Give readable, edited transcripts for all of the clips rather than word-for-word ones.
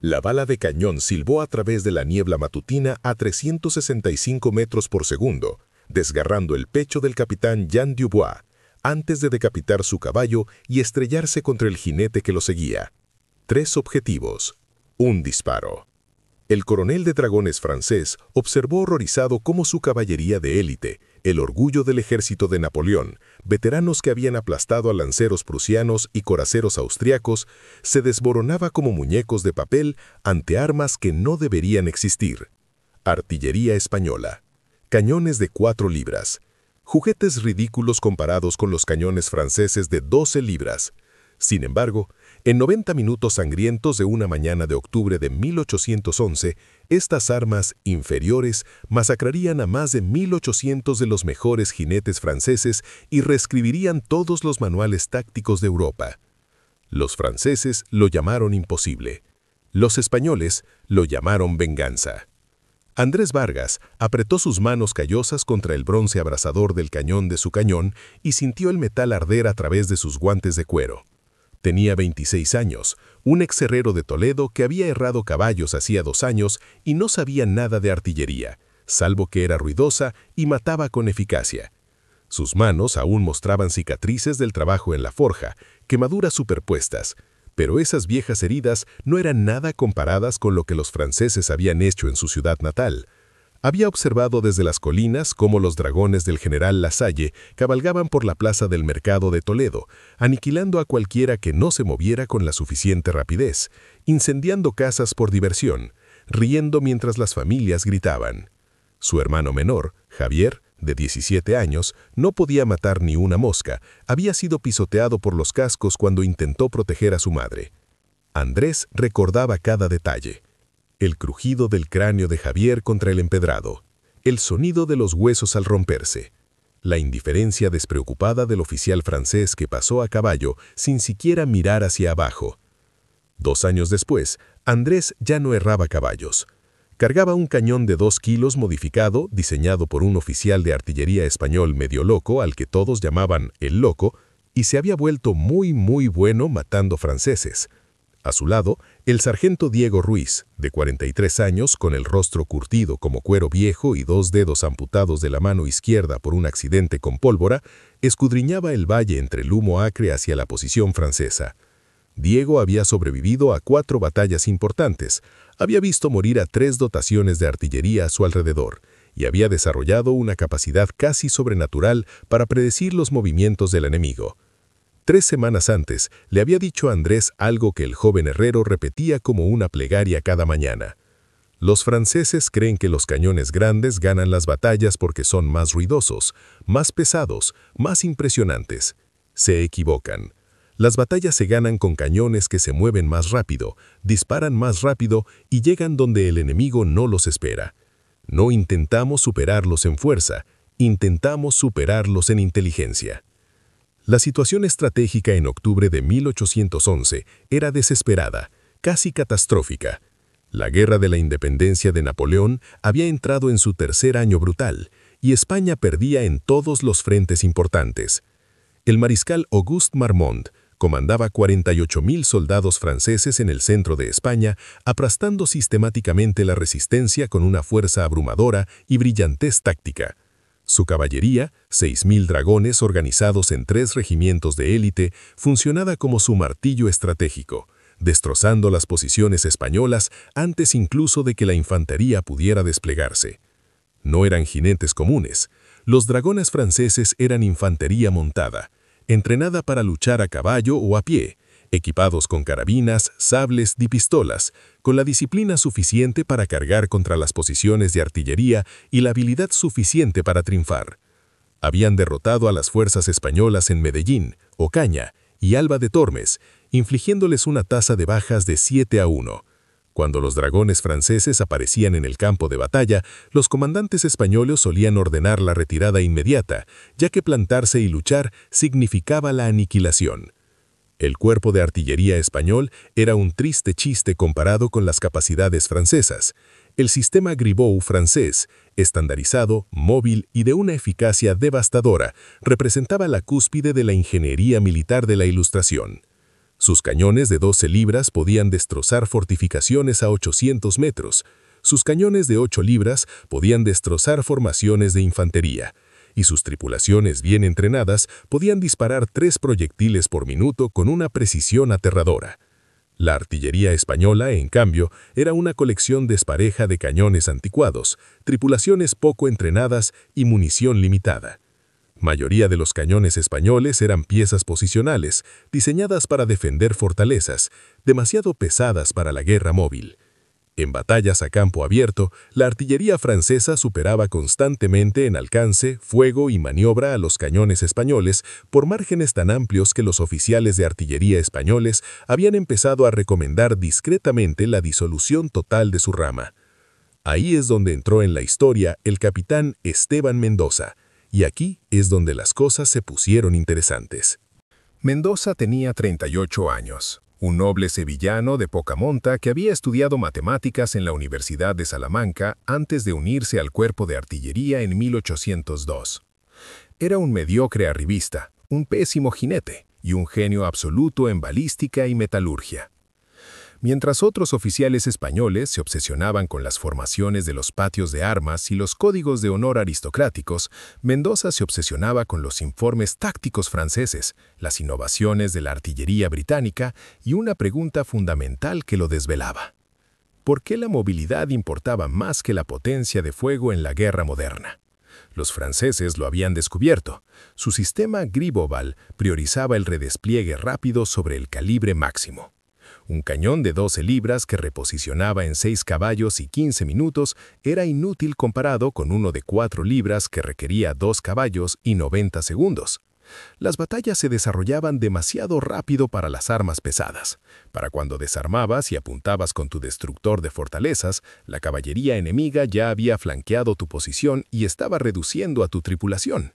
La bala de cañón silbó a través de la niebla matutina a 365 metros por segundo, desgarrando el pecho del capitán Jean Dubois, antes de decapitar su caballo y estrellarse contra el jinete que lo seguía. 3 objetivos. Un disparo. El coronel de dragones francés observó horrorizado cómo su caballería de élite, el orgullo del ejército de Napoleón, veteranos que habían aplastado a lanceros prusianos y coraceros austriacos, se desmoronaba como muñecos de papel ante armas que no deberían existir. Artillería española. Cañones de 4 libras. Juguetes ridículos comparados con los cañones franceses de 12 libras. Sin embargo, en 90 minutos sangrientos de una mañana de octubre de 1811, estas armas inferiores masacrarían a más de 1.800 de los mejores jinetes franceses y reescribirían todos los manuales tácticos de Europa. Los franceses lo llamaron imposible. Los españoles lo llamaron venganza. Andrés Vargas apretó sus manos callosas contra el bronce abrasador del cañón de su cañón y sintió el metal arder a través de sus guantes de cuero. Tenía 26 años, un ex-herrero de Toledo que había herrado caballos hacía 2 años y no sabía nada de artillería, salvo que era ruidosa y mataba con eficacia. Sus manos aún mostraban cicatrices del trabajo en la forja, quemaduras superpuestas, pero esas viejas heridas no eran nada comparadas con lo que los franceses habían hecho en su ciudad natal. Había observado desde las colinas cómo los dragones del general Lasalle cabalgaban por la plaza del mercado de Toledo, aniquilando a cualquiera que no se moviera con la suficiente rapidez, incendiando casas por diversión, riendo mientras las familias gritaban. Su hermano menor, Javier, de 17 años, no podía matar ni una mosca, había sido pisoteado por los cascos cuando intentó proteger a su madre. Andrés recordaba cada detalle. El crujido del cráneo de Javier contra el empedrado, el sonido de los huesos al romperse, la indiferencia despreocupada del oficial francés que pasó a caballo sin siquiera mirar hacia abajo. 2 años después, Andrés ya no herraba caballos. Cargaba un cañón de 2 kilos modificado, diseñado por un oficial de artillería español medio loco al que todos llamaban el loco, y se había vuelto muy bueno matando franceses. A su lado, el sargento Diego Ruiz, de 43 años, con el rostro curtido como cuero viejo y 2 dedos amputados de la mano izquierda por un accidente con pólvora, escudriñaba el valle entre el humo acre hacia la posición francesa. Diego había sobrevivido a 4 batallas importantes, había visto morir a 3 dotaciones de artillería a su alrededor y había desarrollado una capacidad casi sobrenatural para predecir los movimientos del enemigo. 3 semanas antes, le había dicho a Andrés algo que el joven herrero repetía como una plegaria cada mañana. Los franceses creen que los cañones grandes ganan las batallas porque son más ruidosos, más pesados, más impresionantes. Se equivocan. Las batallas se ganan con cañones que se mueven más rápido, disparan más rápido y llegan donde el enemigo no los espera. No intentamos superarlos en fuerza, intentamos superarlos en inteligencia. La situación estratégica en octubre de 1811 era desesperada, casi catastrófica. La Guerra de la Independencia de Napoleón había entrado en su 3er año brutal, y España perdía en todos los frentes importantes. El mariscal Auguste Marmont comandaba 48.000 soldados franceses en el centro de España, aplastando sistemáticamente la resistencia con una fuerza abrumadora y brillantez táctica. Su caballería, 6.000 dragones organizados en 3 regimientos de élite, funcionaba como su martillo estratégico, destrozando las posiciones españolas antes incluso de que la infantería pudiera desplegarse. No eran jinetes comunes. Los dragones franceses eran infantería montada, entrenada para luchar a caballo o a pie, equipados con carabinas, sables y pistolas, con la disciplina suficiente para cargar contra las posiciones de artillería y la habilidad suficiente para triunfar. Habían derrotado a las fuerzas españolas en Medellín, Ocaña y Alba de Tormes, infligiéndoles una tasa de bajas de 7-1. Cuando los dragones franceses aparecían en el campo de batalla, los comandantes españoles solían ordenar la retirada inmediata, ya que plantarse y luchar significaba la aniquilación. El cuerpo de artillería español era un triste chiste comparado con las capacidades francesas. El sistema Gribaud francés, estandarizado, móvil y de una eficacia devastadora, representaba la cúspide de la ingeniería militar de la Ilustración. Sus cañones de 12 libras podían destrozar fortificaciones a 800 metros. Sus cañones de 8 libras podían destrozar formaciones de infantería. Y sus tripulaciones bien entrenadas podían disparar 3 proyectiles por minuto con una precisión aterradora. La artillería española, en cambio, era una colección despareja de cañones anticuados, tripulaciones poco entrenadas y munición limitada. Mayoría de los cañones españoles eran piezas posicionales, diseñadas para defender fortalezas, demasiado pesadas para la guerra móvil. En batallas a campo abierto, la artillería francesa superaba constantemente en alcance, fuego y maniobra a los cañones españoles por márgenes tan amplios que los oficiales de artillería españoles habían empezado a recomendar discretamente la disolución total de su rama. Ahí es donde entró en la historia el capitán Esteban Mendoza, y aquí es donde las cosas se pusieron interesantes. Mendoza tenía 38 años, un noble sevillano de poca monta que había estudiado matemáticas en la Universidad de Salamanca antes de unirse al cuerpo de artillería en 1802. Era un mediocre arribista, un pésimo jinete y un genio absoluto en balística y metalurgia. Mientras otros oficiales españoles se obsesionaban con las formaciones de los patios de armas y los códigos de honor aristocráticos, Mendoza se obsesionaba con los informes tácticos franceses, las innovaciones de la artillería británica y una pregunta fundamental que lo desvelaba. ¿Por qué la movilidad importaba más que la potencia de fuego en la guerra moderna? Los franceses lo habían descubierto. Su sistema Gribeauval priorizaba el redespliegue rápido sobre el calibre máximo. Un cañón de 12 libras que reposicionaba en 6 caballos y 15 minutos era inútil comparado con uno de 4 libras que requería 2 caballos y 90 segundos. Las batallas se desarrollaban demasiado rápido para las armas pesadas. Para cuando desarmabas y apuntabas con tu destructor de fortalezas, la caballería enemiga ya había flanqueado tu posición y estaba reduciendo a tu tripulación.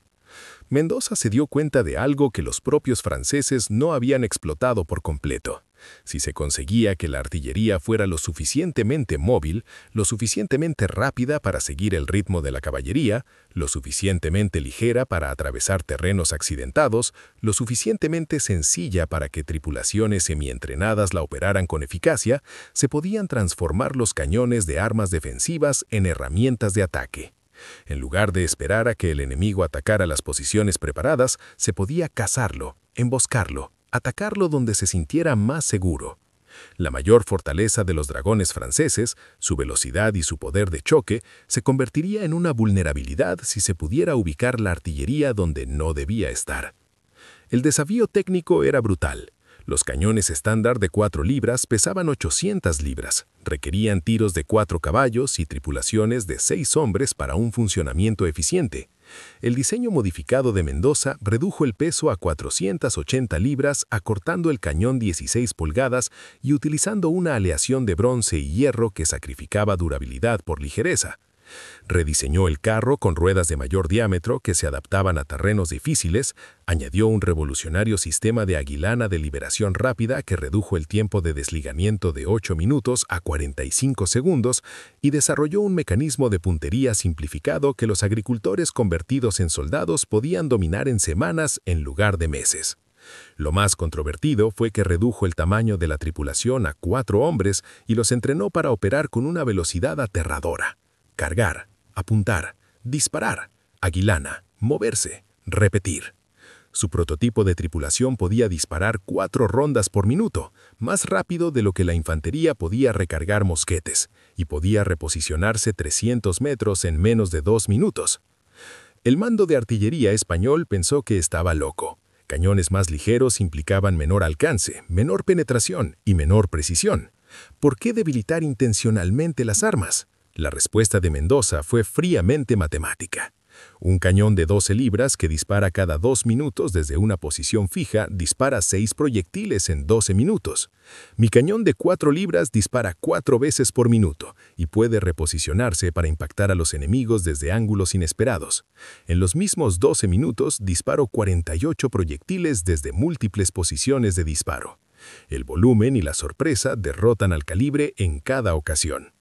Mendoza se dio cuenta de algo que los propios franceses no habían explotado por completo. Si se conseguía que la artillería fuera lo suficientemente móvil, lo suficientemente rápida para seguir el ritmo de la caballería, lo suficientemente ligera para atravesar terrenos accidentados, lo suficientemente sencilla para que tripulaciones semientrenadas la operaran con eficacia, se podían transformar los cañones de armas defensivas en herramientas de ataque. En lugar de esperar a que el enemigo atacara las posiciones preparadas, se podía cazarlo, emboscarlo, atacarlo donde se sintiera más seguro. La mayor fortaleza de los dragones franceses, su velocidad y su poder de choque, se convertiría en una vulnerabilidad si se pudiera ubicar la artillería donde no debía estar. El desafío técnico era brutal. Los cañones estándar de 4 libras pesaban 800 libras, requerían tiros de 4 caballos y tripulaciones de 6 hombres para un funcionamiento eficiente. El diseño modificado de Mendoza redujo el peso a 480 libras acortando el cañón 16 pulgadas y utilizando una aleación de bronce y hierro que sacrificaba durabilidad por ligereza. Rediseñó el carro con ruedas de mayor diámetro que se adaptaban a terrenos difíciles, añadió un revolucionario sistema de aguilana de liberación rápida que redujo el tiempo de desligamiento de 8 minutos a 45 segundos y desarrolló un mecanismo de puntería simplificado que los agricultores convertidos en soldados podían dominar en semanas en lugar de meses. Lo más controvertido fue que redujo el tamaño de la tripulación a 4 hombres y los entrenó para operar con una velocidad aterradora. Cargar, apuntar, disparar, aguilana, moverse, repetir. Su prototipo de tripulación podía disparar 4 rondas por minuto, más rápido de lo que la infantería podía recargar mosquetes, y podía reposicionarse 300 metros en menos de 2 minutos. El mando de artillería español pensó que estaba loco. Cañones más ligeros implicaban menor alcance, menor penetración y menor precisión. ¿Por qué debilitar intencionalmente las armas? La respuesta de Mendoza fue fríamente matemática. Un cañón de 12 libras que dispara cada 2 minutos desde una posición fija dispara 6 proyectiles en 12 minutos. Mi cañón de 4 libras dispara 4 veces por minuto y puede reposicionarse para impactar a los enemigos desde ángulos inesperados. En los mismos 12 minutos disparo 48 proyectiles desde múltiples posiciones de disparo. El volumen y la sorpresa derrotan al calibre en cada ocasión.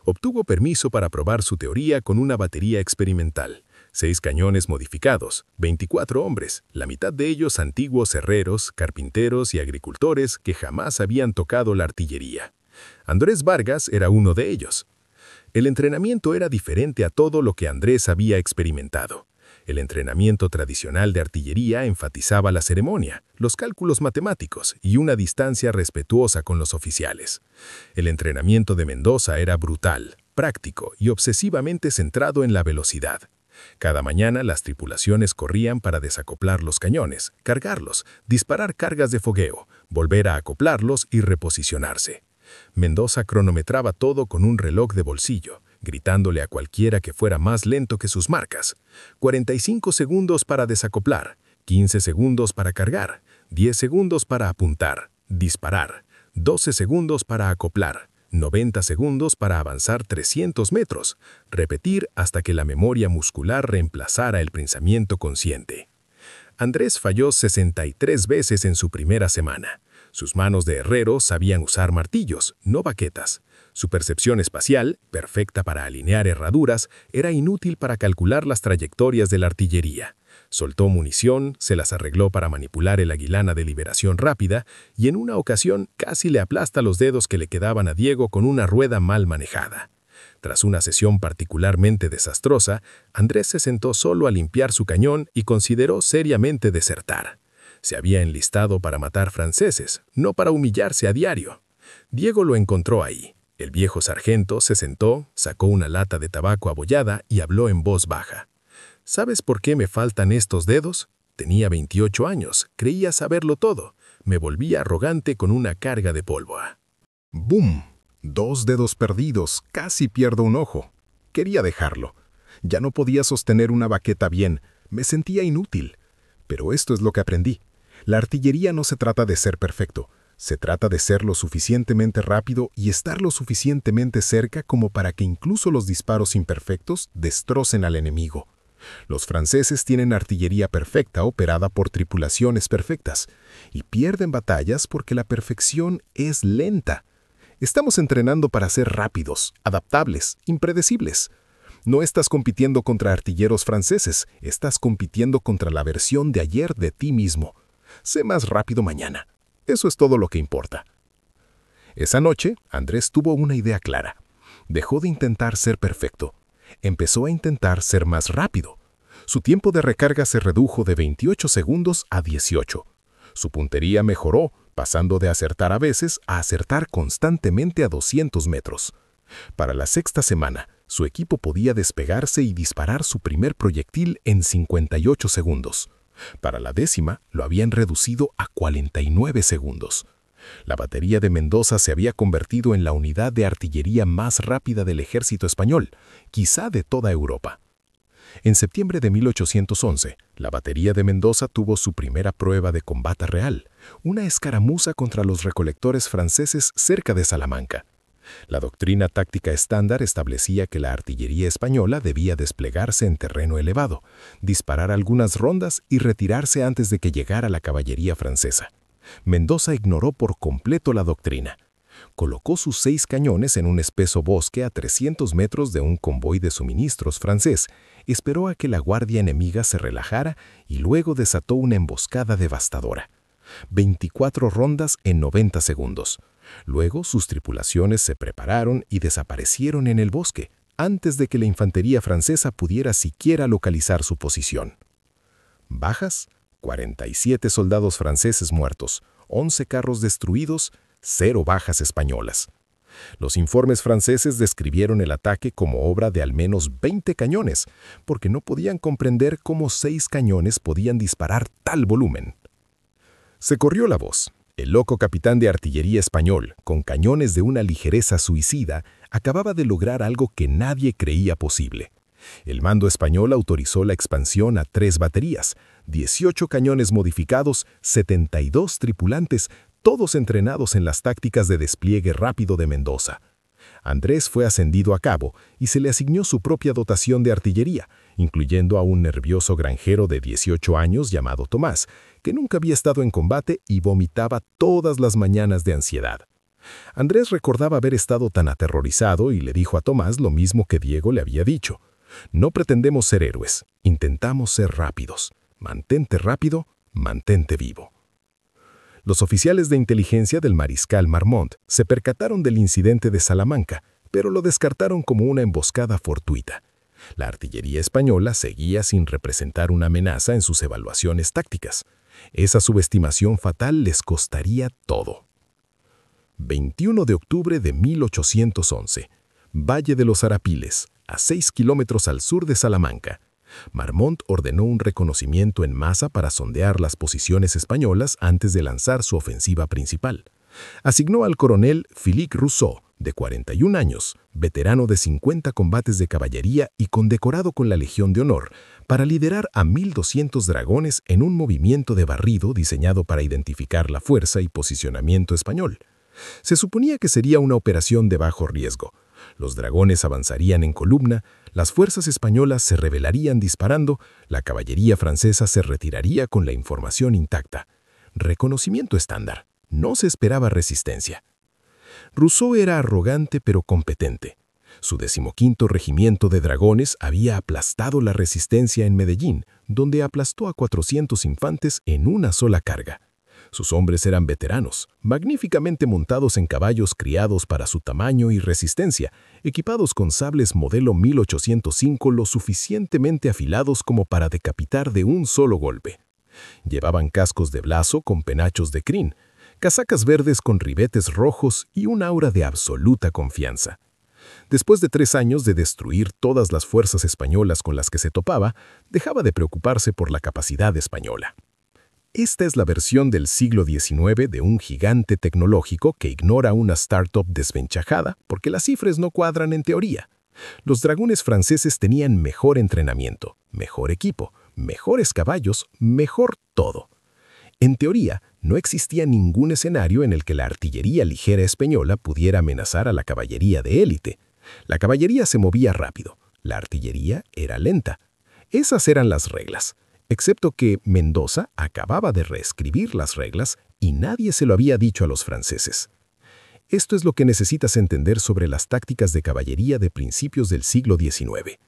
Obtuvo permiso para probar su teoría con una batería experimental. 6 cañones modificados, 24 hombres, la mitad de ellos antiguos herreros, carpinteros y agricultores que jamás habían tocado la artillería. Andrés Vargas era uno de ellos. El entrenamiento era diferente a todo lo que Andrés había experimentado. El entrenamiento tradicional de artillería enfatizaba la ceremonia, los cálculos matemáticos y una distancia respetuosa con los oficiales. El entrenamiento de Mendoza era brutal, práctico y obsesivamente centrado en la velocidad. Cada mañana las tripulaciones corrían para desacoplar los cañones, cargarlos, disparar cargas de fogueo, volver a acoplarlos y reposicionarse. Mendoza cronometraba todo con un reloj de bolsillo, gritándole a cualquiera que fuera más lento que sus marcas. 45 segundos para desacoplar, 15 segundos para cargar, 10 segundos para apuntar, disparar, 12 segundos para acoplar, 90 segundos para avanzar 300 metros, repetir hasta que la memoria muscular reemplazara el pensamiento consciente. Andrés falló 63 veces en su primera semana. Sus manos de herrero sabían usar martillos, no baquetas. Su percepción espacial, perfecta para alinear herraduras, era inútil para calcular las trayectorias de la artillería. Soltó munición, se las arregló para manipular el aguilana de liberación rápida y en una ocasión casi le aplasta los dedos que le quedaban a Diego con una rueda mal manejada. Tras una sesión particularmente desastrosa, Andrés se sentó solo a limpiar su cañón y consideró seriamente desertar. Se había enlistado para matar franceses, no para humillarse a diario. Diego lo encontró ahí. El viejo sargento se sentó, sacó una lata de tabaco abollada y habló en voz baja. ¿Sabes por qué me faltan estos dedos? Tenía 28 años, creía saberlo todo. Me volví arrogante con una carga de pólvora. ¡Bum! 2 dedos perdidos, casi pierdo un ojo. Quería dejarlo. Ya no podía sostener una baqueta bien, me sentía inútil. Pero esto es lo que aprendí. La artillería no se trata de ser perfecto, se trata de ser lo suficientemente rápido y estar lo suficientemente cerca como para que incluso los disparos imperfectos destrocen al enemigo. Los franceses tienen artillería perfecta operada por tripulaciones perfectas y pierden batallas porque la perfección es lenta. Estamos entrenando para ser rápidos, adaptables, impredecibles. No estás compitiendo contra artilleros franceses, estás compitiendo contra la versión de ayer de ti mismo. Sé más rápido mañana. Eso es todo lo que importa. Esa noche, Andrés tuvo una idea clara. Dejó de intentar ser perfecto. Empezó a intentar ser más rápido. Su tiempo de recarga se redujo de 28 segundos a 18. Su puntería mejoró, pasando de acertar a veces a acertar constantemente a 200 metros. Para la 6ª semana, su equipo podía despegarse y disparar su primer proyectil en 58 segundos. Para la 10ª, lo habían reducido a 49 segundos. La batería de Mendoza se había convertido en la unidad de artillería más rápida del ejército español, quizá de toda Europa. En septiembre de 1811, la batería de Mendoza tuvo su primera prueba de combate real, una escaramuza contra los recolectores franceses cerca de Salamanca. La doctrina táctica estándar establecía que la artillería española debía desplegarse en terreno elevado, disparar algunas rondas y retirarse antes de que llegara la caballería francesa. Mendoza ignoró por completo la doctrina. Colocó sus 6 cañones en un espeso bosque a 300 metros de un convoy de suministros francés, esperó a que la guardia enemiga se relajara y luego desató una emboscada devastadora. 24 rondas en 90 segundos. Luego sus tripulaciones se prepararon y desaparecieron en el bosque, antes de que la infantería francesa pudiera siquiera localizar su posición. Bajas: 47 soldados franceses muertos, 11 carros destruidos, 0 bajas españolas. Los informes franceses describieron el ataque como obra de al menos 20 cañones, porque no podían comprender cómo 6 cañones podían disparar tal volumen. Se corrió la voz. El loco capitán de artillería español, con cañones de una ligereza suicida, acababa de lograr algo que nadie creía posible. El mando español autorizó la expansión a 3 baterías, 18 cañones modificados, 72 tripulantes, todos entrenados en las tácticas de despliegue rápido de Mendoza. Andrés fue ascendido a cabo y se le asignó su propia dotación de artillería, incluyendo a un nervioso granjero de 18 años llamado Tomás, que nunca había estado en combate y vomitaba todas las mañanas de ansiedad. Andrés recordaba haber estado tan aterrorizado y le dijo a Tomás lo mismo que Diego le había dicho. No pretendemos ser héroes, intentamos ser rápidos. Mantente rápido, mantente vivo. Los oficiales de inteligencia del mariscal Marmont se percataron del incidente de Salamanca, pero lo descartaron como una emboscada fortuita. La artillería española seguía sin representar una amenaza en sus evaluaciones tácticas. Esa subestimación fatal les costaría todo. 21 de octubre de 1811. Valle de los Arapiles, a 6 kilómetros al sur de Salamanca. Marmont ordenó un reconocimiento en masa para sondear las posiciones españolas antes de lanzar su ofensiva principal. Asignó al coronel Philippe Rousseau, de 41 años, veterano de 50 combates de caballería y condecorado con la Legión de Honor, para liderar a 1.200 dragones en un movimiento de barrido diseñado para identificar la fuerza y posicionamiento español. Se suponía que sería una operación de bajo riesgo. Los dragones avanzarían en columna, las fuerzas españolas se rebelarían disparando, la caballería francesa se retiraría con la información intacta. Reconocimiento estándar. No se esperaba resistencia. Rousseau era arrogante pero competente. Su 15º regimiento de dragones había aplastado la resistencia en Medellín, donde aplastó a 400 infantes en una sola carga. Sus hombres eran veteranos, magníficamente montados en caballos criados para su tamaño y resistencia, equipados con sables modelo 1805 lo suficientemente afilados como para decapitar de un solo golpe. Llevaban cascos de blaso con penachos de crin, casacas verdes con ribetes rojos y un aura de absoluta confianza. Después de 3 años de destruir todas las fuerzas españolas con las que se topaba, dejaba de preocuparse por la capacidad española. Esta es la versión del siglo XIX de un gigante tecnológico que ignora una startup desventajada porque las cifras no cuadran en teoría. Los dragones franceses tenían mejor entrenamiento, mejor equipo, mejores caballos, mejor todo. En teoría, no existía ningún escenario en el que la artillería ligera española pudiera amenazar a la caballería de élite. La caballería se movía rápido, la artillería era lenta. Esas eran las reglas, excepto que Mendoza acababa de reescribir las reglas y nadie se lo había dicho a los franceses. Esto es lo que necesitas entender sobre las tácticas de caballería de principios del siglo XIX.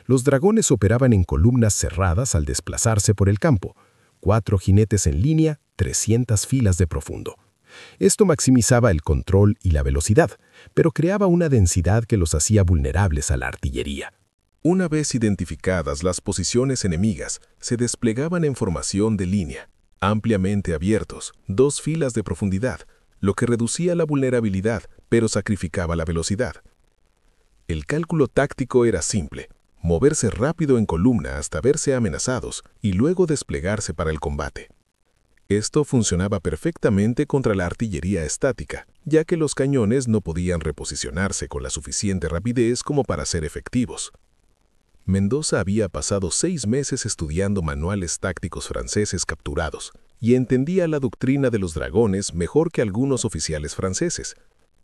Los dragones operaban en columnas cerradas al desplazarse por el campo. 4 jinetes en línea, 300 filas de profundo. Esto maximizaba el control y la velocidad, pero creaba una densidad que los hacía vulnerables a la artillería. Una vez identificadas las posiciones enemigas, se desplegaban en formación de línea, ampliamente abiertos, 2 filas de profundidad, lo que reducía la vulnerabilidad, pero sacrificaba la velocidad. El cálculo táctico era simple: moverse rápido en columna hasta verse amenazados y luego desplegarse para el combate. Esto funcionaba perfectamente contra la artillería estática, ya que los cañones no podían reposicionarse con la suficiente rapidez como para ser efectivos. Mendoza había pasado 6 meses estudiando manuales tácticos franceses capturados y entendía la doctrina de los dragones mejor que algunos oficiales franceses.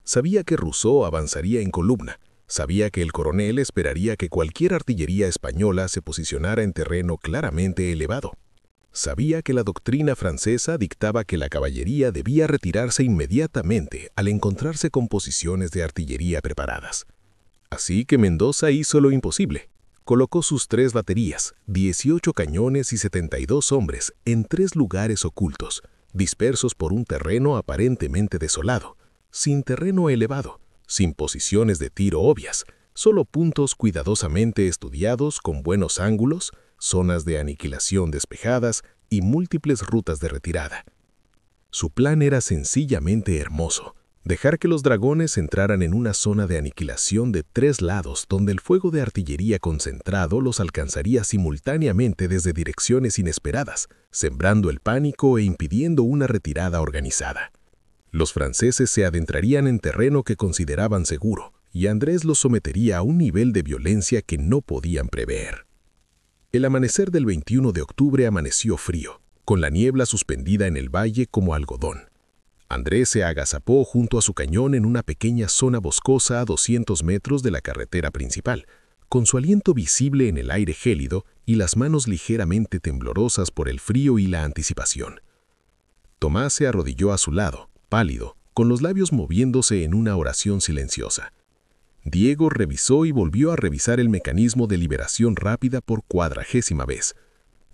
Sabía que Rousseau avanzaría en columna. Sabía que el coronel esperaría que cualquier artillería española se posicionara en terreno claramente elevado. Sabía que la doctrina francesa dictaba que la caballería debía retirarse inmediatamente al encontrarse con posiciones de artillería preparadas. Así que Mendoza hizo lo imposible. Colocó sus 3 baterías, 18 cañones y 72 hombres en 3 lugares ocultos, dispersos por un terreno aparentemente desolado, sin terreno elevado, sin posiciones de tiro obvias, solo puntos cuidadosamente estudiados con buenos ángulos, zonas de aniquilación despejadas y múltiples rutas de retirada. Su plan era sencillamente hermoso: dejar que los dragones entraran en una zona de aniquilación de 3 lados donde el fuego de artillería concentrado los alcanzaría simultáneamente desde direcciones inesperadas, sembrando el pánico e impidiendo una retirada organizada. Los franceses se adentrarían en terreno que consideraban seguro, y Andrés los sometería a un nivel de violencia que no podían prever. El amanecer del 21 de octubre amaneció frío, con la niebla suspendida en el valle como algodón. Andrés se agazapó junto a su cañón en una pequeña zona boscosa a 200 metros de la carretera principal, con su aliento visible en el aire gélido y las manos ligeramente temblorosas por el frío y la anticipación. Tomás se arrodilló a su lado, pálido, con los labios moviéndose en una oración silenciosa. Diego revisó y volvió a revisar el mecanismo de liberación rápida por 40ª vez.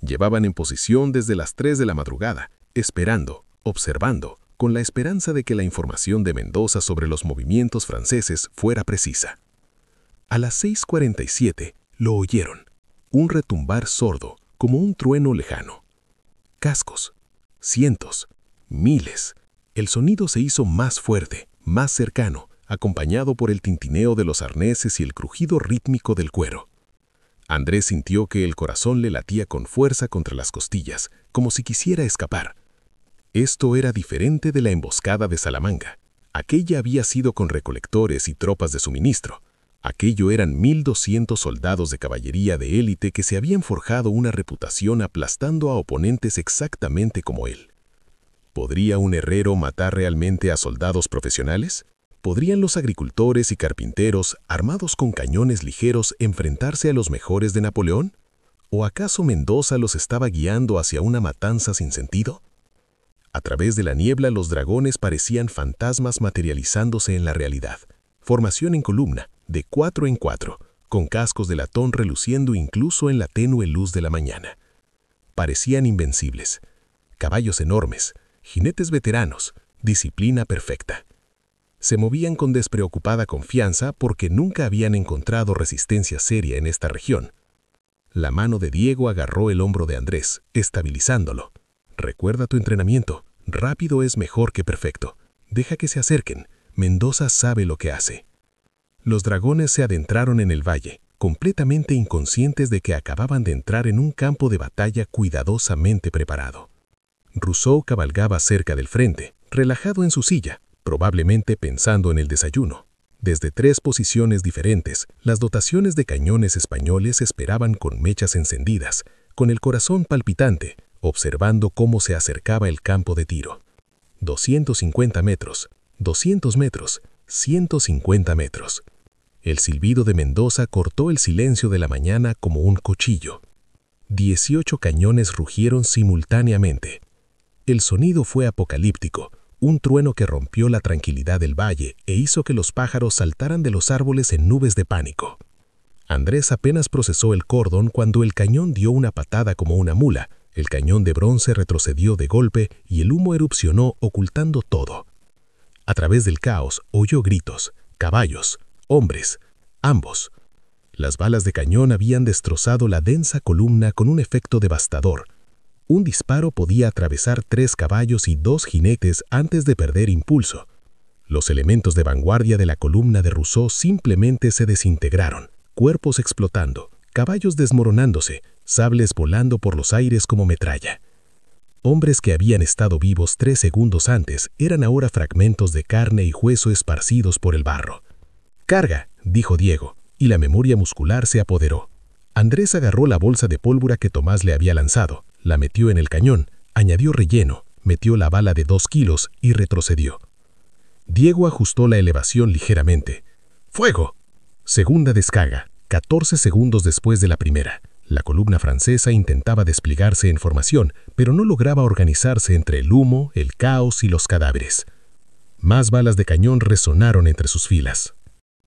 Llevaban en posición desde las 3 de la madrugada, esperando, observando, con la esperanza de que la información de Mendoza sobre los movimientos franceses fuera precisa. A las 6:47 lo oyeron, un retumbar sordo, como un trueno lejano. Cascos, cientos, miles. El sonido se hizo más fuerte, más cercano, acompañado por el tintineo de los arneses y el crujido rítmico del cuero. Andrés sintió que el corazón le latía con fuerza contra las costillas, como si quisiera escapar. Esto era diferente de la emboscada de Salamanca. Aquella había sido con recolectores y tropas de suministro. Aquello eran 1.200 soldados de caballería de élite que se habían forjado una reputación aplastando a oponentes exactamente como él. ¿Podría un herrero matar realmente a soldados profesionales? ¿Podrían los agricultores y carpinteros, armados con cañones ligeros, enfrentarse a los mejores de Napoleón? ¿O acaso Mendoza los estaba guiando hacia una matanza sin sentido? A través de la niebla los dragones parecían fantasmas materializándose en la realidad. Formación en columna, de 4 en 4, con cascos de latón reluciendo incluso en la tenue luz de la mañana. Parecían invencibles. Caballos enormes, jinetes veteranos, disciplina perfecta. Se movían con despreocupada confianza porque nunca habían encontrado resistencia seria en esta región. La mano de Diego agarró el hombro de Andrés, estabilizándolo. Recuerda tu entrenamiento. Rápido es mejor que perfecto. Deja que se acerquen. Mendoza sabe lo que hace. Los dragones se adentraron en el valle, completamente inconscientes de que acababan de entrar en un campo de batalla cuidadosamente preparado. Rousseau cabalgaba cerca del frente, relajado en su silla, probablemente pensando en el desayuno. Desde 3 posiciones diferentes, las dotaciones de cañones españoles esperaban con mechas encendidas, con el corazón palpitante, observando cómo se acercaba el campo de tiro. 250 metros, 200 metros, 150 metros. El silbido de Mendoza cortó el silencio de la mañana como un cuchillo. 18 cañones rugieron simultáneamente. El sonido fue apocalíptico, un trueno que rompió la tranquilidad del valle e hizo que los pájaros saltaran de los árboles en nubes de pánico. Andrés apenas procesó el cordón cuando el cañón dio una patada como una mula. El cañón de bronce retrocedió de golpe y el humo erupcionó ocultando todo. A través del caos oyó gritos, caballos, hombres, ambos. Las balas de cañón habían destrozado la densa columna con un efecto devastador. Un disparo podía atravesar 3 caballos y 2 jinetes antes de perder impulso. Los elementos de vanguardia de la columna de Rousseau simplemente se desintegraron, cuerpos explotando, caballos desmoronándose, sables volando por los aires como metralla. Hombres que habían estado vivos 3 segundos antes eran ahora fragmentos de carne y hueso esparcidos por el barro. «Carga», dijo Diego, y la memoria muscular se apoderó. Andrés agarró la bolsa de pólvora que Tomás le había lanzado, la metió en el cañón, añadió relleno, metió la bala de 2 kilos y retrocedió. Diego ajustó la elevación ligeramente. ¡Fuego! Segunda descarga, 14 segundos después de la primera. La columna francesa intentaba desplegarse en formación, pero no lograba organizarse entre el humo, el caos y los cadáveres. Más balas de cañón resonaron entre sus filas.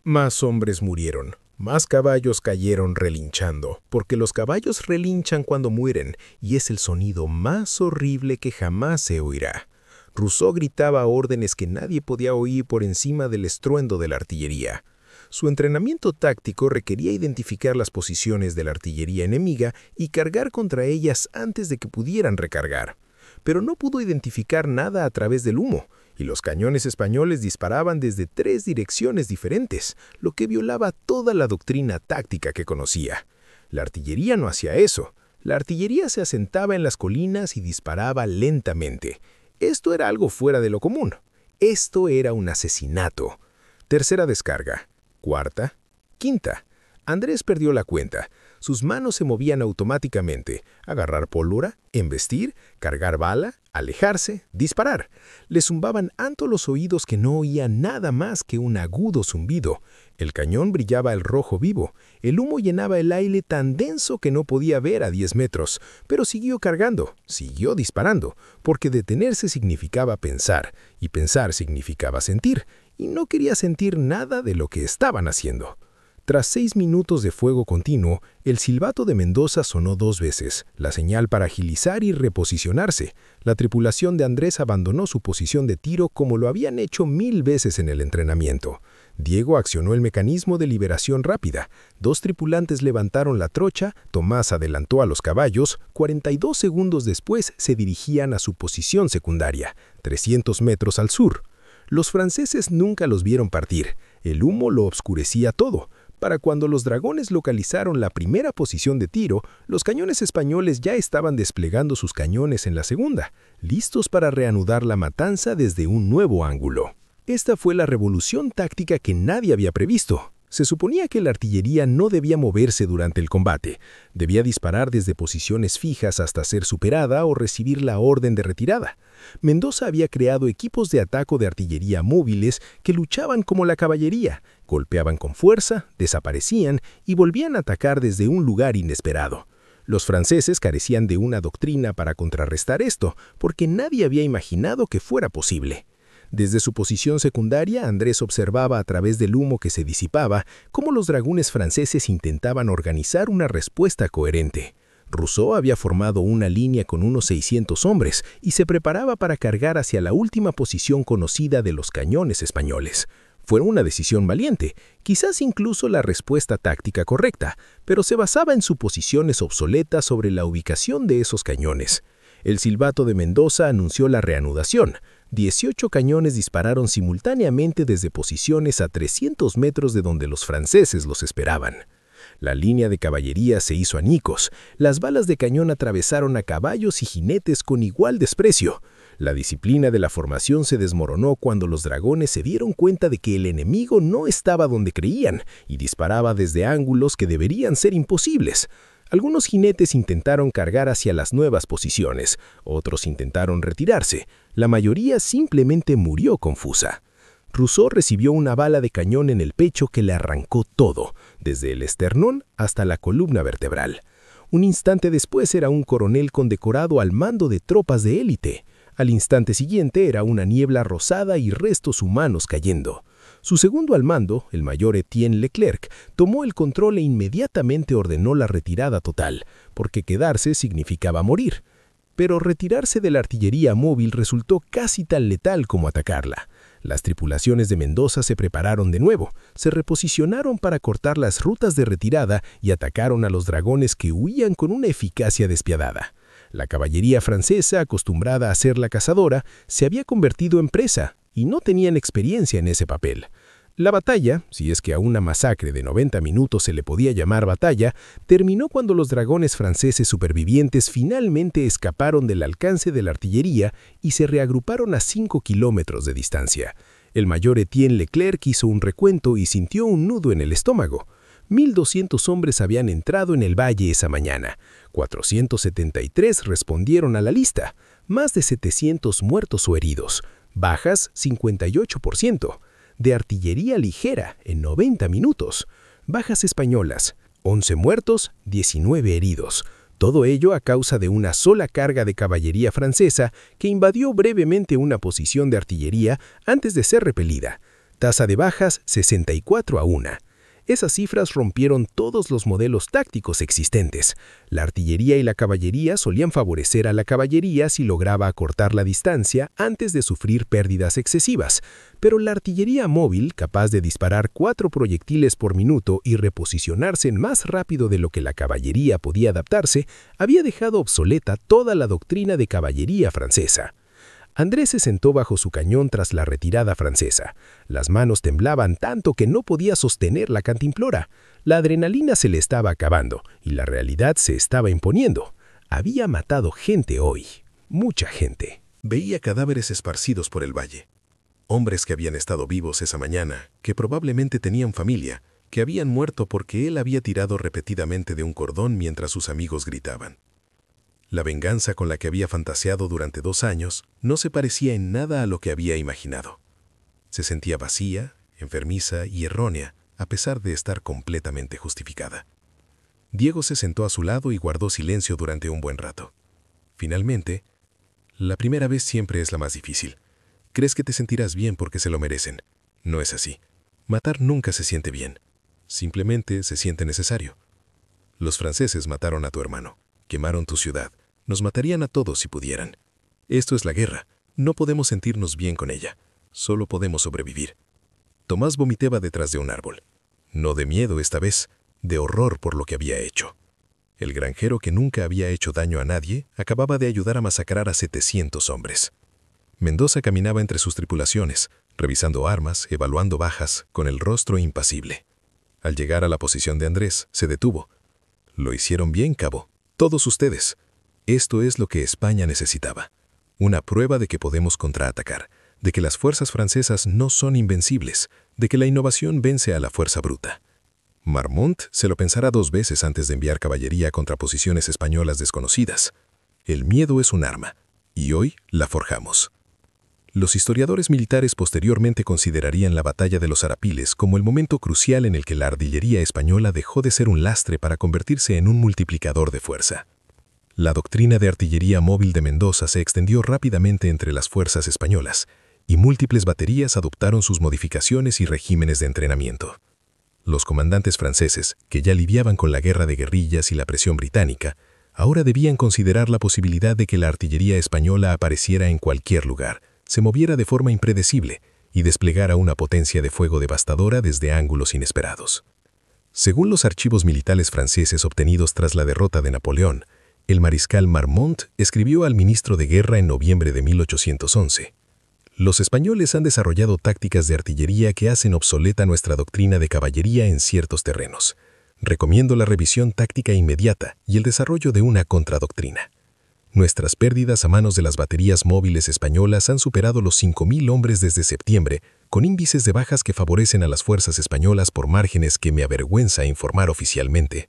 Más hombres murieron. Más caballos cayeron relinchando, porque los caballos relinchan cuando mueren, y es el sonido más horrible que jamás se oirá. Rousseau gritaba órdenes que nadie podía oír por encima del estruendo de la artillería. Su entrenamiento táctico requería identificar las posiciones de la artillería enemiga y cargar contra ellas antes de que pudieran recargar. Pero no pudo identificar nada a través del humo, y los cañones españoles disparaban desde 3 direcciones diferentes, lo que violaba toda la doctrina táctica que conocía. La artillería no hacía eso. La artillería se asentaba en las colinas y disparaba lentamente. Esto era algo fuera de lo común. Esto era un asesinato. Tercera descarga. Cuarta. Quinta. Andrés perdió la cuenta. Sus manos se movían automáticamente. Agarrar pólvora, embestir, cargar bala, alejarse, disparar. Le zumbaban tanto los oídos que no oía nada más que un agudo zumbido. El cañón brillaba al rojo vivo. El humo llenaba el aire tan denso que no podía ver a 10 metros. Pero siguió cargando, siguió disparando, porque detenerse significaba pensar, y pensar significaba sentir, y no quería sentir nada de lo que estaban haciendo. Tras 6 minutos de fuego continuo, el silbato de Mendoza sonó 2 veces, la señal para agilizar y reposicionarse. La tripulación de Andrés abandonó su posición de tiro como lo habían hecho 1000 veces en el entrenamiento. Diego accionó el mecanismo de liberación rápida. 2 tripulantes levantaron la trocha, Tomás adelantó a los caballos, 42 segundos después se dirigían a su posición secundaria, 300 metros al sur. Los franceses nunca los vieron partir, el humo lo obscurecía todo. Para cuando los dragones localizaron la primera posición de tiro, los cañones españoles ya estaban desplegando sus cañones en la segunda, listos para reanudar la matanza desde un nuevo ángulo. Esta fue la revolución táctica que nadie había previsto. Se suponía que la artillería no debía moverse durante el combate, debía disparar desde posiciones fijas hasta ser superada o recibir la orden de retirada. Mendoza había creado equipos de ataque de artillería móviles que luchaban como la caballería, golpeaban con fuerza, desaparecían y volvían a atacar desde un lugar inesperado. Los franceses carecían de una doctrina para contrarrestar esto, porque nadie había imaginado que fuera posible. Desde su posición secundaria, Andrés observaba a través del humo que se disipaba cómo los dragones franceses intentaban organizar una respuesta coherente. Rousseau había formado una línea con unos 600 hombres y se preparaba para cargar hacia la última posición conocida de los cañones españoles. Fue una decisión valiente, quizás incluso la respuesta táctica correcta, pero se basaba en suposiciones obsoletas sobre la ubicación de esos cañones. El silbato de Mendoza anunció la reanudación. 18 cañones dispararon simultáneamente desde posiciones a 300 metros de donde los franceses los esperaban. La línea de caballería se hizo añicos. Las balas de cañón atravesaron a caballos y jinetes con igual desprecio. La disciplina de la formación se desmoronó cuando los dragones se dieron cuenta de que el enemigo no estaba donde creían y disparaba desde ángulos que deberían ser imposibles. Algunos jinetes intentaron cargar hacia las nuevas posiciones, otros intentaron retirarse. La mayoría simplemente murió confusa. Rousseau recibió una bala de cañón en el pecho que le arrancó todo, desde el esternón hasta la columna vertebral. Un instante después era un coronel condecorado al mando de tropas de élite. Al instante siguiente era una niebla rosada y restos humanos cayendo. Su segundo al mando, el mayor Etienne Leclerc, tomó el control e inmediatamente ordenó la retirada total, porque quedarse significaba morir. Pero retirarse de la artillería móvil resultó casi tan letal como atacarla. Las tripulaciones de Mendoza se prepararon de nuevo, se reposicionaron para cortar las rutas de retirada y atacaron a los dragones que huían con una eficacia despiadada. La caballería francesa, acostumbrada a ser la cazadora, se había convertido en presa y no tenían experiencia en ese papel. La batalla, si es que a una masacre de 90 minutos se le podía llamar batalla, terminó cuando los dragones franceses supervivientes finalmente escaparon del alcance de la artillería y se reagruparon a 5 kilómetros de distancia. El mayor Etienne Leclerc hizo un recuento y sintió un nudo en el estómago. 1.200 hombres habían entrado en el valle esa mañana. 473 respondieron a la lista. Más de 700 muertos o heridos. Bajas 58%. De artillería ligera en 90 minutos. Bajas españolas, 11 muertos, 19 heridos. Todo ello a causa de una sola carga de caballería francesa que invadió brevemente una posición de artillería antes de ser repelida. Tasa de bajas 64-1. Esas cifras rompieron todos los modelos tácticos existentes. La artillería y la caballería solían favorecer a la caballería si lograba acortar la distancia antes de sufrir pérdidas excesivas, pero la artillería móvil, capaz de disparar 4 proyectiles por minuto y reposicionarse más rápido de lo que la caballería podía adaptarse, había dejado obsoleta toda la doctrina de caballería francesa. Andrés se sentó bajo su cañón tras la retirada francesa. Las manos temblaban tanto que no podía sostener la cantimplora. La adrenalina se le estaba acabando y la realidad se estaba imponiendo. Había matado gente hoy, mucha gente. Veía cadáveres esparcidos por el valle. Hombres que habían estado vivos esa mañana, que probablemente tenían familia, que habían muerto porque él había tirado repetidamente de un cordón mientras sus amigos gritaban. La venganza con la que había fantaseado durante 2 años no se parecía en nada a lo que había imaginado. Se sentía vacía, enfermiza y errónea, a pesar de estar completamente justificada. Diego se sentó a su lado y guardó silencio durante un buen rato. Finalmente, la primera vez siempre es la más difícil. Crees que te sentirás bien porque se lo merecen. No es así. Matar nunca se siente bien. Simplemente se siente necesario. Los franceses mataron a tu hermano, quemaron tu ciudad, nos matarían a todos si pudieran. Esto es la guerra, no podemos sentirnos bien con ella, solo podemos sobrevivir. Tomás vomitaba detrás de un árbol. No de miedo esta vez, de horror por lo que había hecho. El granjero que nunca había hecho daño a nadie acababa de ayudar a masacrar a 700 hombres. Mendoza caminaba entre sus tripulaciones, revisando armas, evaluando bajas, con el rostro impasible. Al llegar a la posición de Andrés, se detuvo. Lo hicieron bien, cabo. Todos ustedes. Esto es lo que España necesitaba. Una prueba de que podemos contraatacar, de que las fuerzas francesas no son invencibles, de que la innovación vence a la fuerza bruta. Marmont se lo pensará 2 veces antes de enviar caballería contra posiciones españolas desconocidas. El miedo es un arma, y hoy la forjamos. Los historiadores militares posteriormente considerarían la batalla de los Arapiles como el momento crucial en el que la artillería española dejó de ser un lastre para convertirse en un multiplicador de fuerza. La doctrina de artillería móvil de Mendoza se extendió rápidamente entre las fuerzas españolas, y múltiples baterías adoptaron sus modificaciones y regímenes de entrenamiento. Los comandantes franceses, que ya lidiaban con la guerra de guerrillas y la presión británica, ahora debían considerar la posibilidad de que la artillería española apareciera en cualquier lugar, se moviera de forma impredecible y desplegara una potencia de fuego devastadora desde ángulos inesperados. Según los archivos militares franceses obtenidos tras la derrota de Napoleón, el mariscal Marmont escribió al ministro de Guerra en noviembre de 1811. Los españoles han desarrollado tácticas de artillería que hacen obsoleta nuestra doctrina de caballería en ciertos terrenos. Recomiendo la revisión táctica inmediata y el desarrollo de una contradoctrina. Nuestras pérdidas a manos de las baterías móviles españolas han superado los 5.000 hombres desde septiembre, con índices de bajas que favorecen a las fuerzas españolas por márgenes que me avergüenza informar oficialmente.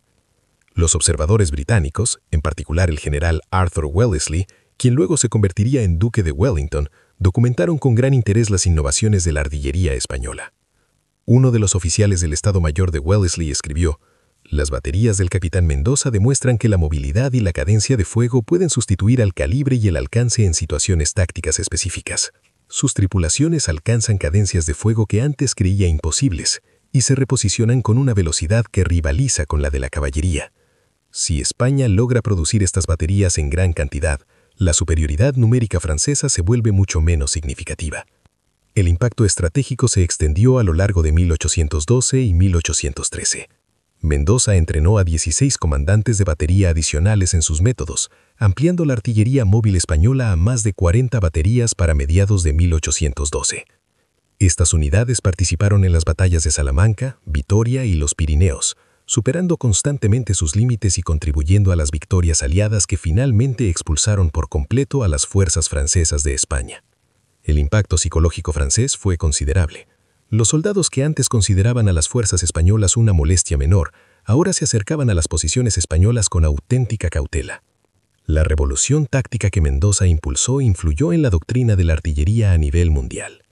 Los observadores británicos, en particular el general Arthur Wellesley, quien luego se convertiría en duque de Wellington, documentaron con gran interés las innovaciones de la artillería española. Uno de los oficiales del Estado Mayor de Wellesley escribió: «Las baterías del capitán Mendoza demuestran que la movilidad y la cadencia de fuego pueden sustituir al calibre y el alcance en situaciones tácticas específicas. Sus tripulaciones alcanzan cadencias de fuego que antes creía imposibles y se reposicionan con una velocidad que rivaliza con la de la caballería. Si España logra producir estas baterías en gran cantidad, la superioridad numérica francesa se vuelve mucho menos significativa». El impacto estratégico se extendió a lo largo de 1812 y 1813. Mendoza entrenó a 16 comandantes de batería adicionales en sus métodos, ampliando la artillería móvil española a más de 40 baterías para mediados de 1812. Estas unidades participaron en las batallas de Salamanca, Vitoria y los Pirineos, superando constantemente sus límites y contribuyendo a las victorias aliadas que finalmente expulsaron por completo a las fuerzas francesas de España. El impacto psicológico francés fue considerable. Los soldados que antes consideraban a las fuerzas españolas una molestia menor, ahora se acercaban a las posiciones españolas con auténtica cautela. La revolución táctica que Mendoza impulsó influyó en la doctrina de la artillería a nivel mundial.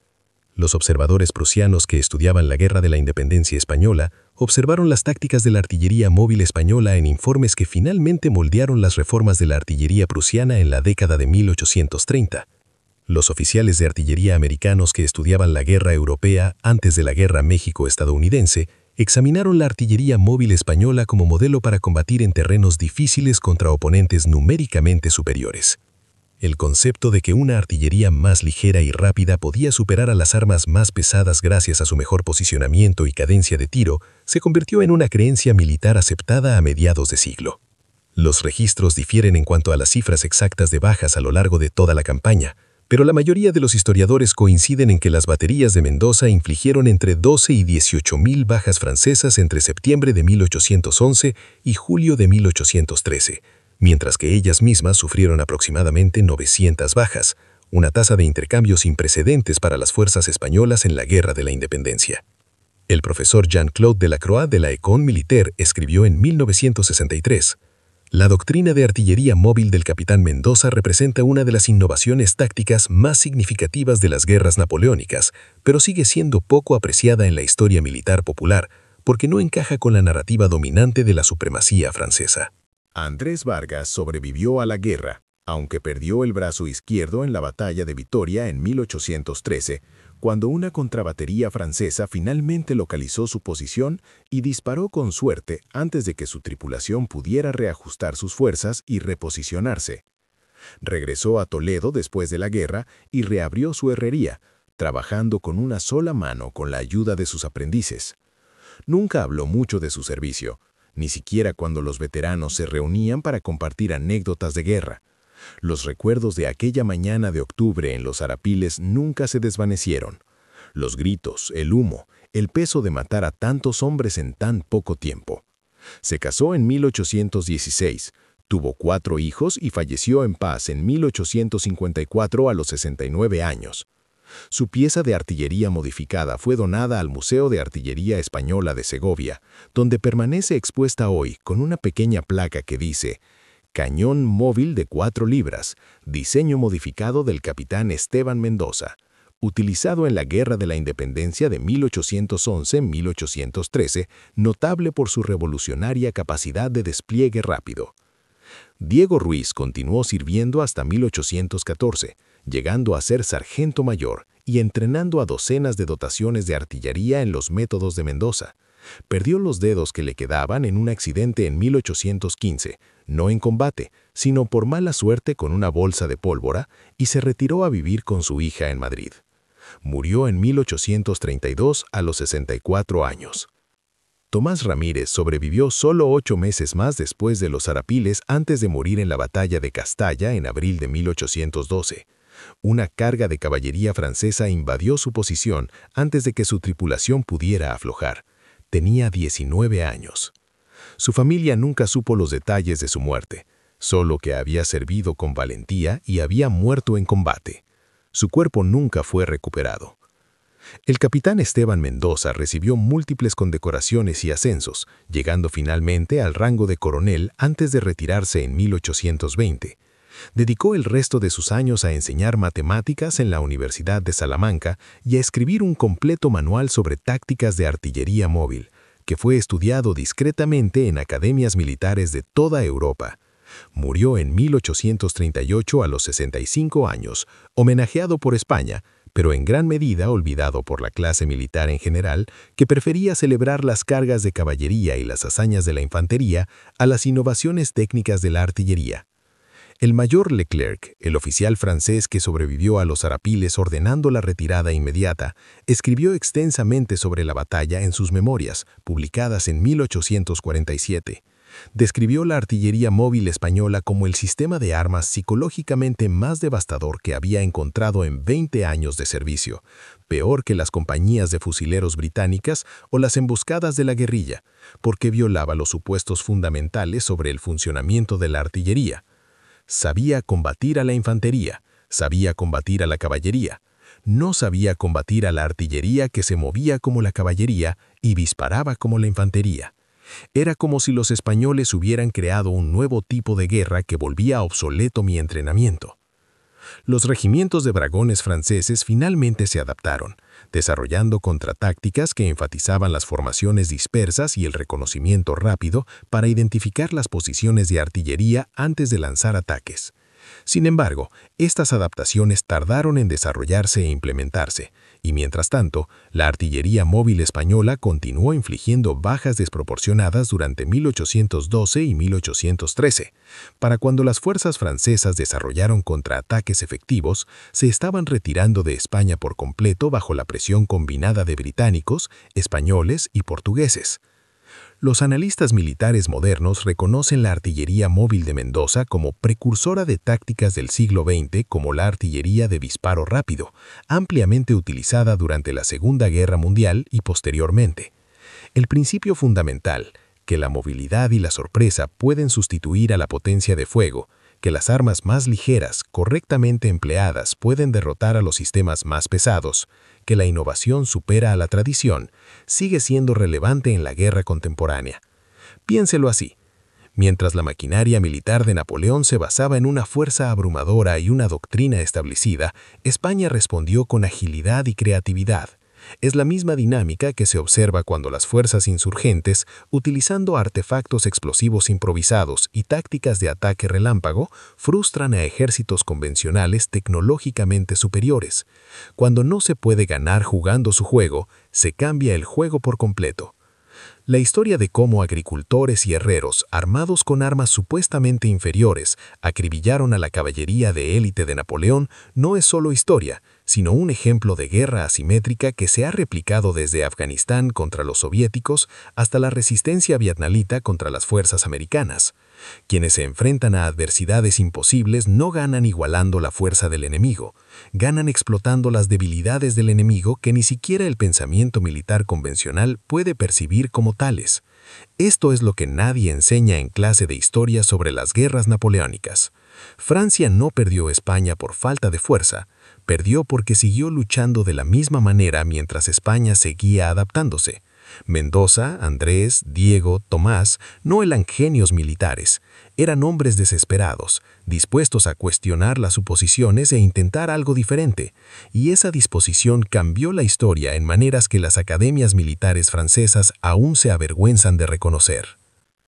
Los observadores prusianos que estudiaban la Guerra de la Independencia española observaron las tácticas de la artillería móvil española en informes que finalmente moldearon las reformas de la artillería prusiana en la década de 1830. Los oficiales de artillería americanos que estudiaban la guerra europea antes de la Guerra México-estadounidense examinaron la artillería móvil española como modelo para combatir en terrenos difíciles contra oponentes numéricamente superiores. El concepto de que una artillería más ligera y rápida podía superar a las armas más pesadas gracias a su mejor posicionamiento y cadencia de tiro se convirtió en una creencia militar aceptada a mediados de siglo. Los registros difieren en cuanto a las cifras exactas de bajas a lo largo de toda la campaña, pero la mayoría de los historiadores coinciden en que las baterías de Mendoza infligieron entre 12 y 18.000 bajas francesas entre septiembre de 1811 y julio de 1813, mientras que ellas mismas sufrieron aproximadamente 900 bajas, una tasa de intercambio sin precedentes para las fuerzas españolas en la Guerra de la Independencia. El profesor Jean-Claude Delacroix de la École Militaire escribió en 1963: «La doctrina de artillería móvil del capitán Mendoza representa una de las innovaciones tácticas más significativas de las guerras napoleónicas, pero sigue siendo poco apreciada en la historia militar popular porque no encaja con la narrativa dominante de la supremacía francesa». Andrés Vargas sobrevivió a la guerra, aunque perdió el brazo izquierdo en la batalla de Vitoria en 1813, cuando una contrabatería francesa finalmente localizó su posición y disparó con suerte antes de que su tripulación pudiera reajustar sus fuerzas y reposicionarse. Regresó a Toledo después de la guerra y reabrió su herrería, trabajando con una sola mano con la ayuda de sus aprendices. Nunca habló mucho de su servicio, ni siquiera cuando los veteranos se reunían para compartir anécdotas de guerra. Los recuerdos de aquella mañana de octubre en los Arapiles nunca se desvanecieron. Los gritos, el humo, el peso de matar a tantos hombres en tan poco tiempo. Se casó en 1816, tuvo 4 hijos y falleció en paz en 1854 a los 69 años. Su pieza de artillería modificada fue donada al Museo de Artillería Española de Segovia, donde permanece expuesta hoy con una pequeña placa que dice: Cañón móvil de 4 libras, diseño modificado del capitán Esteban Mendoza, utilizado en la Guerra de la Independencia de 1811-1813, notable por su revolucionaria capacidad de despliegue rápido. Diego Ruiz continuó sirviendo hasta 1814, llegando a ser sargento mayor y entrenando a docenas de dotaciones de artillería en los métodos de Mendoza. Perdió los dedos que le quedaban en un accidente en 1815, no en combate, sino por mala suerte con una bolsa de pólvora, y se retiró a vivir con su hija en Madrid. Murió en 1832 a los 64 años. Tomás Ramírez sobrevivió solo 8 meses más después de los Arapiles antes de morir en la batalla de Castalla en abril de 1812. Una carga de caballería francesa invadió su posición antes de que su tripulación pudiera aflojar. Tenía 19 años. Su familia nunca supo los detalles de su muerte, solo que había servido con valentía y había muerto en combate. Su cuerpo nunca fue recuperado. El capitán Esteban Mendoza recibió múltiples condecoraciones y ascensos, llegando finalmente al rango de coronel antes de retirarse en 1820. Dedicó el resto de sus años a enseñar matemáticas en la Universidad de Salamanca y a escribir un completo manual sobre tácticas de artillería móvil, que fue estudiado discretamente en academias militares de toda Europa. Murió en 1838 a los 65 años, homenajeado por España, pero en gran medida olvidado por la clase militar en general, que prefería celebrar las cargas de caballería y las hazañas de la infantería a las innovaciones técnicas de la artillería. El mayor Leclerc, el oficial francés que sobrevivió a los Arapiles ordenando la retirada inmediata, escribió extensamente sobre la batalla en sus memorias, publicadas en 1847. Describió la artillería móvil española como el sistema de armas psicológicamente más devastador que había encontrado en 20 años de servicio, peor que las compañías de fusileros británicas o las emboscadas de la guerrilla, porque violaba los supuestos fundamentales sobre el funcionamiento de la artillería. Sabía combatir a la infantería, sabía combatir a la caballería. No sabía combatir a la artillería que se movía como la caballería y disparaba como la infantería. Era como si los españoles hubieran creado un nuevo tipo de guerra que volvía obsoleto mi entrenamiento. Los regimientos de dragones franceses finalmente se adaptaron, desarrollando contratácticas que enfatizaban las formaciones dispersas y el reconocimiento rápido para identificar las posiciones de artillería antes de lanzar ataques. Sin embargo, estas adaptaciones tardaron en desarrollarse e implementarse, y mientras tanto, la artillería móvil española continuó infligiendo bajas desproporcionadas durante 1812 y 1813. Para cuando las fuerzas francesas desarrollaron contraataques efectivos, se estaban retirando de España por completo bajo la presión combinada de británicos, españoles y portugueses. Los analistas militares modernos reconocen la artillería móvil de Mendoza como precursora de tácticas del siglo XX como la artillería de disparo rápido, ampliamente utilizada durante la Segunda Guerra Mundial y posteriormente. El principio fundamental, que la movilidad y la sorpresa pueden sustituir a la potencia de fuego, que las armas más ligeras, correctamente empleadas, pueden derrotar a los sistemas más pesados, que la innovación supera a la tradición, sigue siendo relevante en la guerra contemporánea. Piénselo así. Mientras la maquinaria militar de Napoleón se basaba en una fuerza abrumadora y una doctrina establecida, España respondió con agilidad y creatividad. Es la misma dinámica que se observa cuando las fuerzas insurgentes, utilizando artefactos explosivos improvisados y tácticas de ataque relámpago, frustran a ejércitos convencionales tecnológicamente superiores. Cuando no se puede ganar jugando su juego, se cambia el juego por completo. La historia de cómo agricultores y herreros, armados con armas supuestamente inferiores, acribillaron a la caballería de élite de Napoleón no es solo historia, sino un ejemplo de guerra asimétrica que se ha replicado desde Afganistán contra los soviéticos hasta la resistencia vietnamita contra las fuerzas americanas. Quienes se enfrentan a adversidades imposibles no ganan igualando la fuerza del enemigo, ganan explotando las debilidades del enemigo que ni siquiera el pensamiento militar convencional puede percibir como tales. Esto es lo que nadie enseña en clase de historia sobre las guerras napoleónicas. Francia no perdió España por falta de fuerza, perdió porque siguió luchando de la misma manera mientras España seguía adaptándose. Mendoza, Andrés, Diego, Tomás no eran genios militares, eran hombres desesperados, dispuestos a cuestionar las suposiciones e intentar algo diferente, y esa disposición cambió la historia en maneras que las academias militares francesas aún se avergüenzan de reconocer.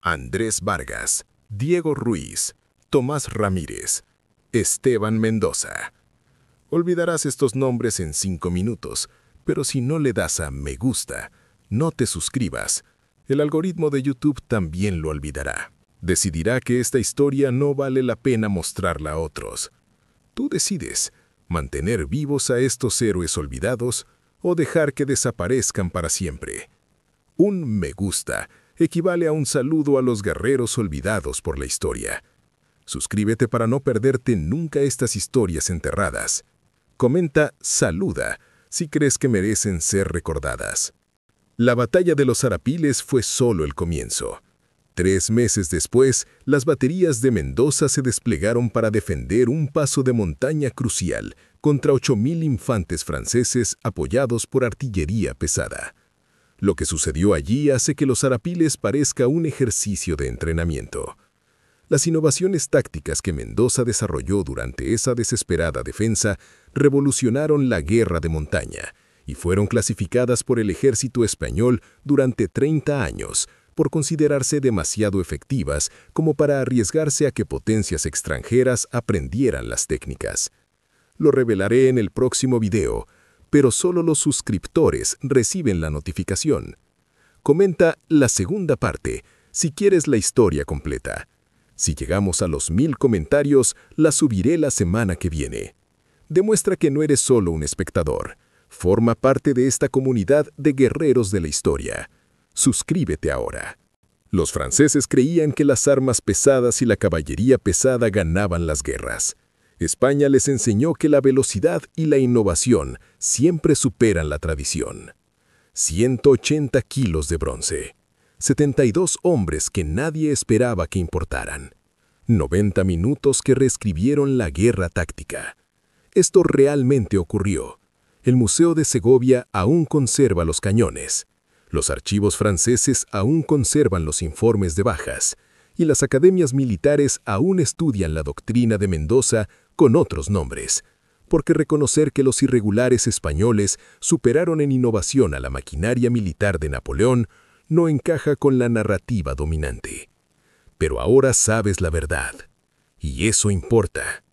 Andrés Vargas, Diego Ruiz, Tomás Ramírez, Esteban Mendoza. Olvidarás estos nombres en 5 minutos, pero si no le das a me gusta, no te suscribas, el algoritmo de YouTube también lo olvidará. Decidirá que esta historia no vale la pena mostrarla a otros. Tú decides, mantener vivos a estos héroes olvidados o dejar que desaparezcan para siempre. Un me gusta equivale a un saludo a los guerreros olvidados por la historia. Suscríbete para no perderte nunca estas historias enterradas. Comenta saluda si crees que merecen ser recordadas. La batalla de los Arapiles fue solo el comienzo. 3 meses después, las baterías de Mendoza se desplegaron para defender un paso de montaña crucial contra 8.000 infantes franceses apoyados por artillería pesada. Lo que sucedió allí hace que los Arapiles parezca un ejercicio de entrenamiento. Las innovaciones tácticas que Mendoza desarrolló durante esa desesperada defensa revolucionaron la guerra de montaña y fueron clasificadas por el ejército español durante 30 años por considerarse demasiado efectivas como para arriesgarse a que potencias extranjeras aprendieran las técnicas. Lo revelaré en el próximo video, pero solo los suscriptores reciben la notificación. Comenta la segunda parte si quieres la historia completa. Si llegamos a los 1000 comentarios, la subiré la semana que viene. Demuestra que no eres solo un espectador. Forma parte de esta comunidad de guerreros de la historia. Suscríbete ahora. Los franceses creían que las armas pesadas y la caballería pesada ganaban las guerras. España les enseñó que la velocidad y la innovación siempre superan la tradición. 180 kilos de bronce. 72 hombres que nadie esperaba que importaran. 90 minutos que reescribieron la guerra táctica. Esto realmente ocurrió. El Museo de Segovia aún conserva los cañones. Los archivos franceses aún conservan los informes de bajas. Y las academias militares aún estudian la doctrina de Mendoza con otros nombres. Porque reconocer que los irregulares españoles superaron en innovación a la maquinaria militar de Napoleón no encaja con la narrativa dominante. Pero ahora sabes la verdad. Y eso importa.